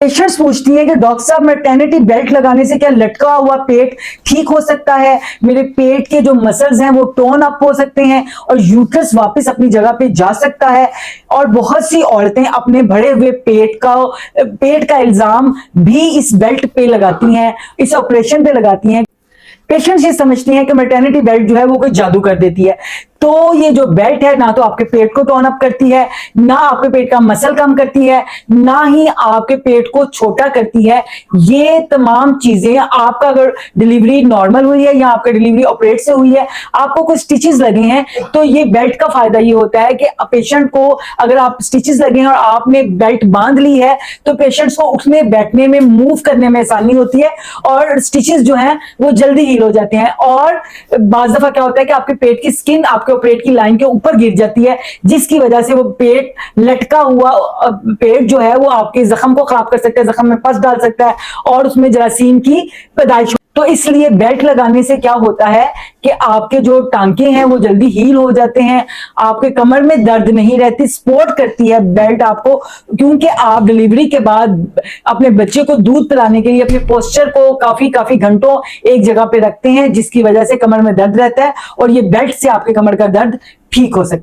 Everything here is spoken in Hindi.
पेशेंट्स पूछती है कि डॉक्टर साहब मैटरनिटी बेल्ट लगाने से क्या लटका हुआ पेट ठीक हो सकता है, मेरे पेट के जो मसल्स हैं वो टोन अप हो सकते हैं और यूट्रस वापस अपनी जगह पे जा सकता है। और बहुत सी औरतें अपने बढ़े हुए पेट का इल्जाम भी इस बेल्ट पे लगाती हैं, इस ऑपरेशन पे लगाती हैं। पेशेंट्स ये समझती हैं कि मैटरनिटी बेल्ट जो है वो कोई जादू कर देती है। तो ये जो बेल्ट है ना तो आपके पेट को टोन अप करती है, ना आपके पेट का मसल कम करती है, ना ही आपके पेट को छोटा करती है। ये तमाम चीजें आपका अगर डिलीवरी नॉर्मल हुई है या आपका डिलीवरी ऑपरेट से हुई है, आपको कुछ स्टिचेस लगे हैं, तो ये बेल्ट का फायदा ये होता है कि पेशेंट को अगर आप स्टिचेस लगे हैं और आपने बेल्ट बांध ली है तो पेशेंट्स को उठने बैठने में मूव करने में आसानी होती है और स्टिचेस जो हैं वो जल्दी हील हो जाते हैं। और बाज दफा क्या होता है कि आपके पेट की स्किन आपके पेट की लाइन के ऊपर गिर जाती है, जिसकी वजह से वो पेट लटका हुआ पेट जो है वो आपके जख्म को खराब कर सकता है, जख्म में पस डाल सकता है और उसमें जरासीम की पैदाइश। तो इसलिए बेल्ट लगाने से क्या होता है कि आपके जो टांके हैं वो जल्दी हील हो जाते हैं, आपके कमर में दर्द नहीं रहती, सपोर्ट करती है बेल्ट आपको, क्योंकि आप डिलीवरी के बाद अपने बच्चे को दूध पिलाने के लिए अपने पोस्चर को काफी घंटों एक जगह पे रखते हैं, जिसकी वजह से कमर में दर्द रहता है और ये बेल्ट से आपके कमर का दर्द ठीक हो सकता है।